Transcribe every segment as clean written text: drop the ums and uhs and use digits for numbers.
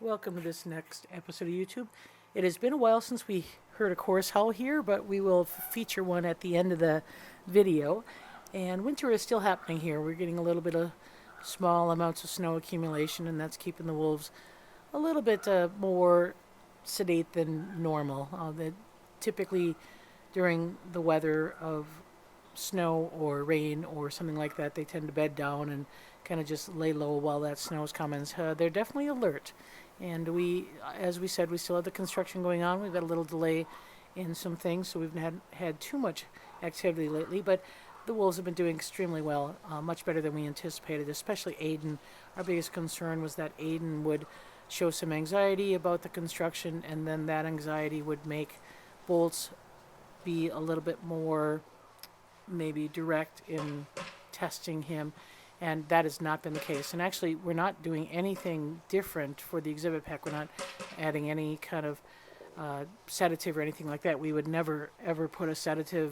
Welcome to this next episode of YouTube. It has been a while since we heard a chorus howl here, but we will feature one at the end of the video. And winter is still happening here. We're getting a little bit of small amounts of snow accumulation, and that's keeping the wolves a little bit more sedate than normal. Typically, during the weather of snow or rain or something like that, they tend to bed down and kind of just lay low while that snow's coming. So they're definitely alert. And as we said, we still have the construction going on. We've got a little delay in some things, so we've not had too much activity lately. But the wolves have been doing extremely well, much better than we anticipated, especially Aiden. Our biggest concern was that Aiden would show some anxiety about the construction, and then that anxiety would make Bolts be a little bit more maybe direct in testing him. And that has not been the case. And actually, we're not doing anything different for the exhibit pack. We're not adding any kind of sedative or anything like that. We would never, ever put a sedative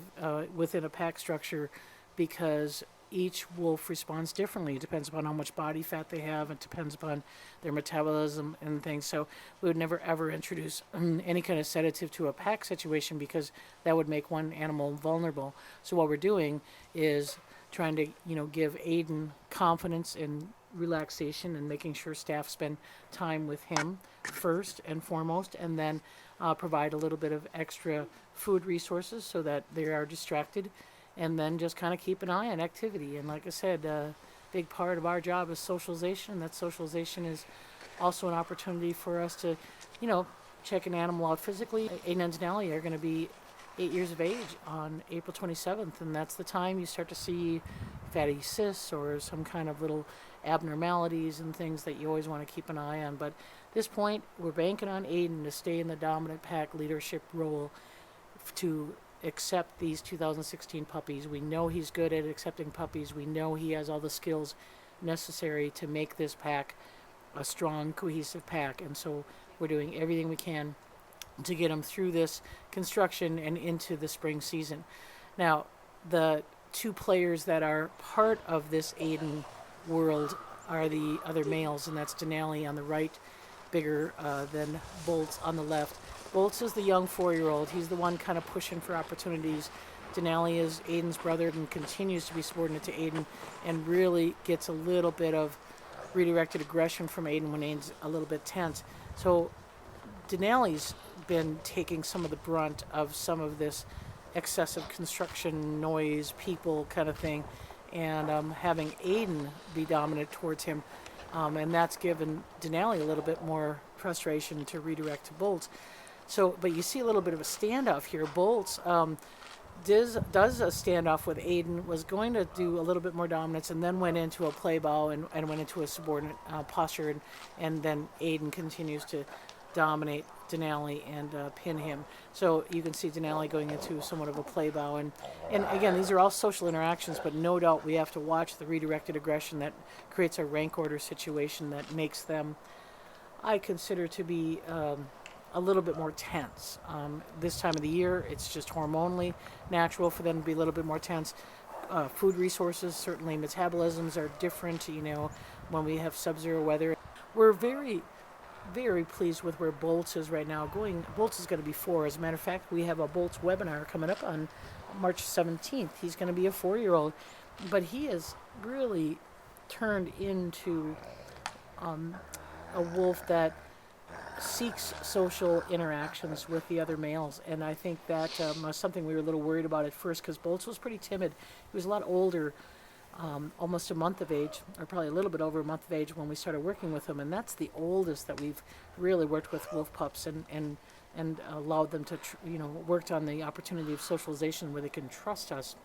within a pack structure because each wolf responds differently. It depends upon how much body fat they have. It depends upon their metabolism and things. So we would never, ever introduce any kind of sedative to a pack situation because that would make one animal vulnerable. So what we're doing is trying to, give Aiden confidence and relaxation and making sure staff spend time with him first and foremost, and then provide a little bit of extra food resources so that they are distracted, and then just kind of keep an eye on activity. And like I said, a big part of our job is socialization, and that socialization is also an opportunity for us to, check an animal out physically. Aiden and Denali are going to be 8 years of age on April 27th, and that's the time you start to see fatty cysts or some kind of little abnormalities and things that you always want to keep an eye on. But at this point, we're banking on Aiden to stay in the dominant pack leadership role to accept these 2016 puppies. We know he's good at accepting puppies. We know he has all the skills necessary to make this pack a strong, cohesive pack, and so we're doing everything we can to get them through this construction and into the spring season. Now, the two players that are part of this Aiden world are the other males, and that's Denali on the right, bigger than Bolts on the left. Bolts is the young 4-year-old. He's the one kind of pushing for opportunities. Denali is Aiden's brother and continues to be subordinate to Aiden and really gets a little bit of redirected aggression from Aiden when Aiden's a little bit tense. So Denali's been taking some of the brunt of some of this excessive construction noise, people kind of thing, and having Aiden be dominant towards him, and that's given Denali a little bit more frustration to redirect to Bolts. So, but you see a little bit of a standoff here. Bolts does a standoff with Aiden, was going to do a little bit more dominance, and then went into a play bow and went into a subordinate posture, and then Aiden continues to dominate Denali and pin him. So you can see Denali going into somewhat of a play bow. And again, these are all social interactions, but no doubt we have to watch the redirected aggression that creates a rank order situation that makes them, I consider, to be a little bit more tense. This time of the year, it's just hormonally natural for them to be a little bit more tense. Food resources, certainly metabolisms are different, when we have sub-zero weather. We're very pleased with where Bolts is right now. Bolts is going to be 4. As a matter of fact, we have a Bolts webinar coming up on March 17th. He's going to be a 4-year-old, but he has really turned into a wolf that seeks social interactions with the other males, and I think that was something we were a little worried about at first because Bolts was pretty timid. He was a lot older, almost a month of age, or probably a little bit over a month of age when we started working with him, and that's the oldest that we've really worked with wolf pups and allowed them to worked on the opportunity of socialization where they can trust us.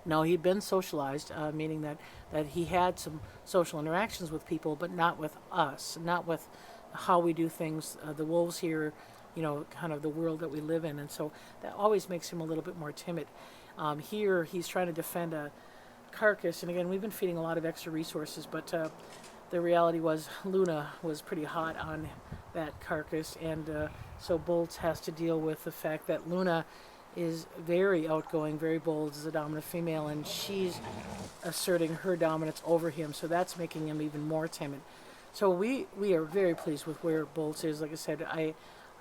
No, he'd been socialized, meaning that he had some social interactions with people, but not with us, not with how we do things. The wolves here, kind of the world that we live in, and so that always makes him a little bit more timid. Here, he's trying to defend a carcass, and again, we've been feeding a lot of extra resources, but the reality was Luna was pretty hot on that carcass, and so Bolts has to deal with the fact that Luna is very outgoing, very bold as a dominant female, and she's asserting her dominance over him, so that's making him even more timid. So we are very pleased with where Bolts is. Like I said, I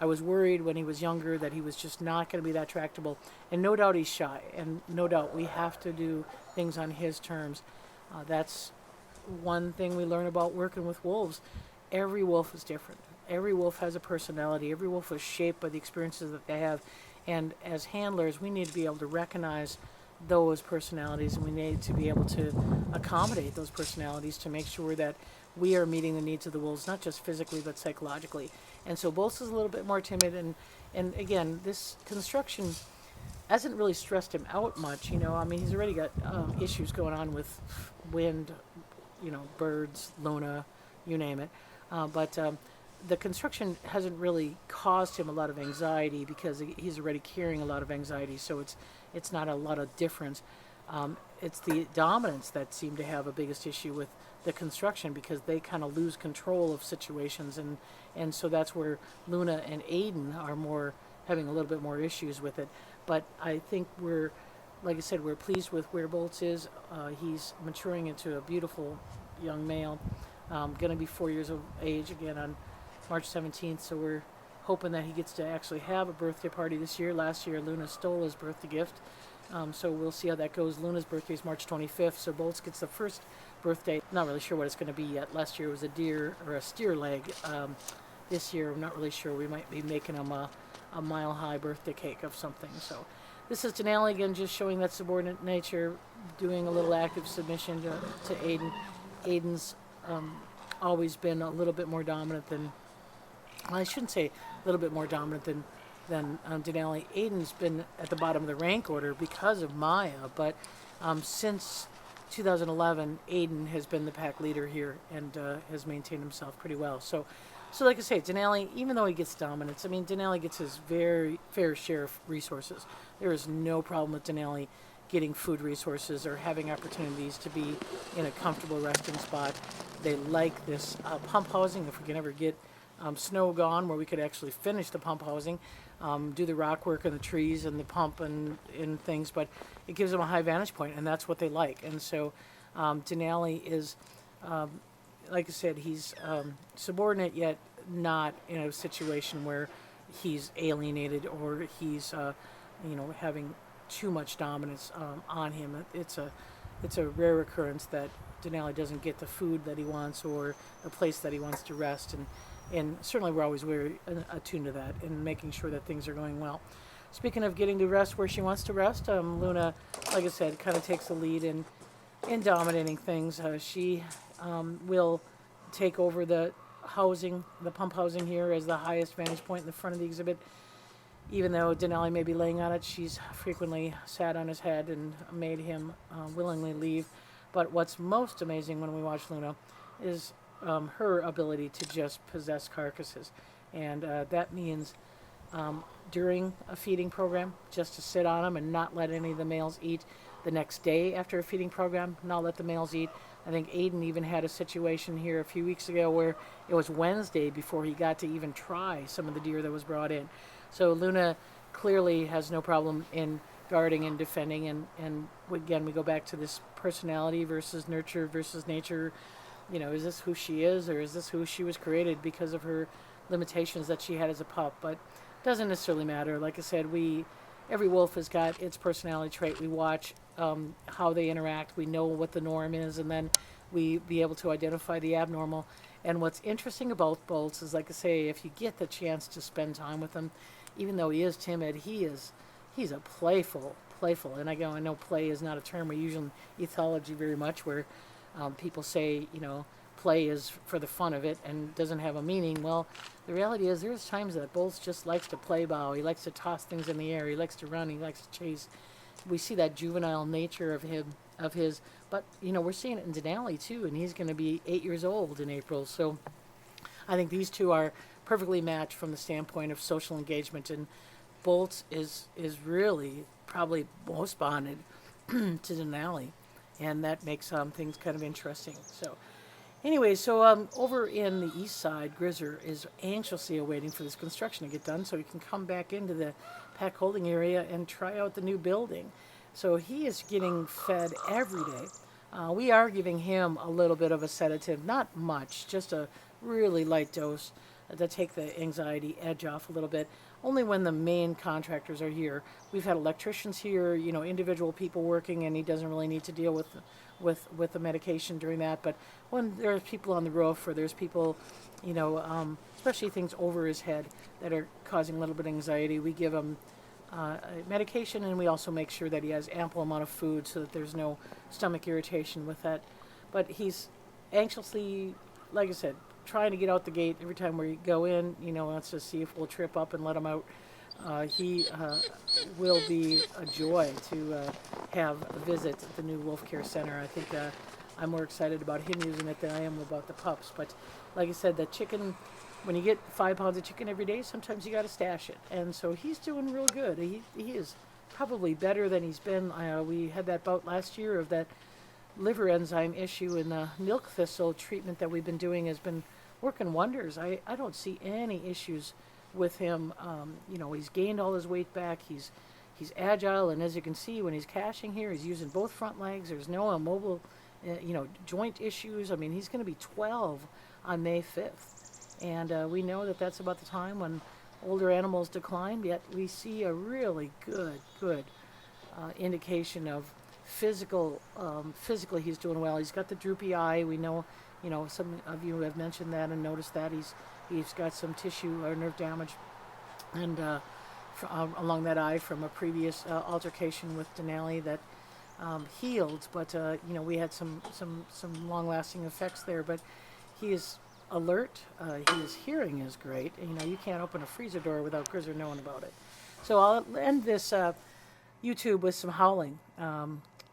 was worried when he was younger that he was just not going to be that tractable, and no doubt he's shy, and no doubt we have to do things on his terms. That's one thing we learn about working with wolves. Every wolf is different. Every wolf has a personality. Every wolf is shaped by the experiences that they have, and as handlers, we need to be able to recognize those personalities, and we need to be able to accommodate those personalities to make sure that we are meeting the needs of the wolves, not just physically but psychologically. And so Bolts is a little bit more timid, and again, this construction hasn't really stressed him out much. I mean, he's already got issues going on with wind, birds, Luna, you name it. But the construction hasn't really caused him a lot of anxiety because he's already carrying a lot of anxiety. So it's not a lot of difference. It's the dominants that seem to have a biggest issue with the construction because they kind of lose control of situations, and so that's where Luna and Aiden are more having a little bit more issues with it. But I think like I said, we're pleased with where Bolts is. He's maturing into a beautiful young male, going to be 4 years of age again on March 17th, so we're hoping that he gets to actually have a birthday party this year. Last year, Luna stole his birthday gift, so we'll see how that goes. Luna's birthday is March 25th, so Bolts gets the first birthday. Not really sure what it's going to be yet. Last year was a deer or a steer leg. This year, I'm not really sure. We might be making him a mile-high birthday cake of something. So this is Denali again, just showing that subordinate nature, doing a little active submission to Aiden. Aiden's always been a little bit more dominant than, well, I shouldn't say a little bit more dominant than Denali. Aiden's been at the bottom of the rank order because of Maya, but since 2011, Aiden has been the pack leader here and has maintained himself pretty well. So like I say, Denali, even though he gets dominance, I mean, Denali gets his very fair share of resources. There is no problem with Denali getting food resources or having opportunities to be in a comfortable resting spot. They like this pump housing. If we can ever get snow gone where we could actually finish the pump housing, do the rock work and the trees and the pump and things, but it gives them a high vantage point, and that's what they like. And so Denali is, like I said, he's subordinate yet not in a situation where he's alienated or he's having too much dominance on him. It's a rare occurrence that Denali doesn't get the food that he wants or the place that he wants to rest, and certainly we're always very attuned to that and making sure that things are going well. Speaking of getting to rest where she wants to rest, Luna, like I said, kind of takes the lead in dominating things. She will take over the pump housing here as the highest vantage point in the front of the exhibit. Even though Denali may be laying on it, she's frequently sat on his head and made him willingly leave. But what's most amazing when we watch Luna is her ability to just possess carcasses. And that means during a feeding program, just to sit on them and not let any of the males eat. The next day after a feeding program, not let the males eat. I think Aiden even had a situation here a few weeks ago where it was Wednesday before he got to even try some of the deer that was brought in. So Luna clearly has no problem in guarding and defending, and again, we go back to this personality versus nurture versus nature. Is this who she is, or is this who she was created because of her limitations that she had as a pup? But it doesn't necessarily matter. Like I said, every wolf has got its personality trait. We watch how they interact. We know what the norm is, and then we be able to identify the abnormal. And what's interesting about Bolts is, like I say, if you get the chance to spend time with him, even though he is timid, he's a playful. And I know play is not a term we use in ethology very much, where people say, play is for the fun of it and doesn't have a meaning. Well, the reality is there's times that Bolts just likes to play bow. He likes to toss things in the air. He likes to run. He likes to chase. We see that juvenile nature of his. But, we're seeing it in Denali, too, and he's going to be 8 years old in April. So I think these two are perfectly matched from the standpoint of social engagement, and Bolts is really probably most bonded to Denali, and that makes things kind of interesting. So anyway, over in the east side, Grizzer is anxiously awaiting for this construction to get done so he can come back into the pack holding area and try out the new building. So he is getting fed every day. We are giving him a little bit of a sedative, not much, just a really light dose to take the anxiety edge off a little bit. Only when the main contractors are here. We've had electricians here, individual people working, and he doesn't really need to deal with the medication during that. But when there's people on the roof, or there's people, especially things over his head that are causing a little bit of anxiety, we give him medication, and we also make sure that he has ample amount of food so that there's no stomach irritation with that. But he's anxiously, like I said, trying to get out the gate every time we go in. Wants to see if we'll trip up and let him out. He will be a joy to have a visit at the new Wolf Care Center. I think I'm more excited about him using it than I am about the pups. But like I said, the chicken, when you get 5 pounds of chicken every day, sometimes you got to stash it. And so he's doing real good. He is probably better than he's been. We had that bout last year of that liver enzyme issue, and the milk thistle treatment that we've been doing has been working wonders. I don't see any issues with him. He's gained all his weight back. He's agile, and as you can see, when he's caching here, he's using both front legs. There's no immobile, joint issues. I mean, he's going to be 12 on May 5th, and we know that that's about the time when older animals decline. Yet we see a really good indication of physically he's doing well. He's got the droopy eye. We know. Some of you have mentioned that and noticed that he's got some tissue or nerve damage, and along that eye from a previous altercation with Denali that healed. But we had some long-lasting effects there. But he is alert. His hearing is great. You can't open a freezer door without Grizzer knowing about it. So I'll end this YouTube with some howling.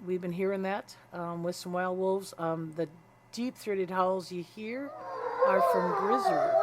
We've been hearing that with some wild wolves. The deep-throated howls you hear are from Grizzer.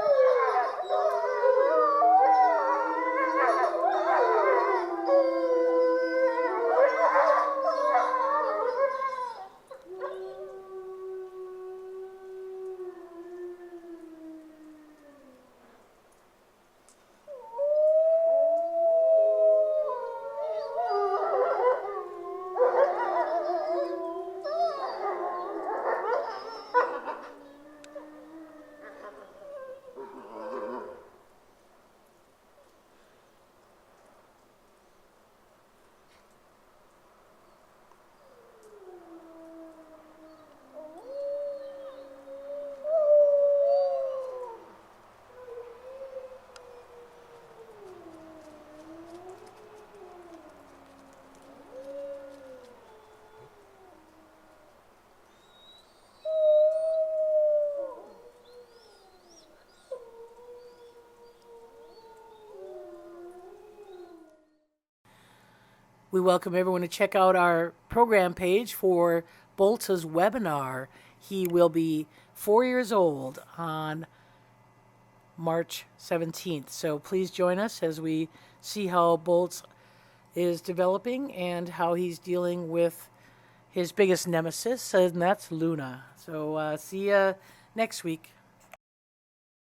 We welcome everyone to check out our program page for Bolt's webinar. He will be 4 years old on March 17th. So please join us as we see how Bolt is developing and how he's dealing with his biggest nemesis, and that's Luna. So see you next week.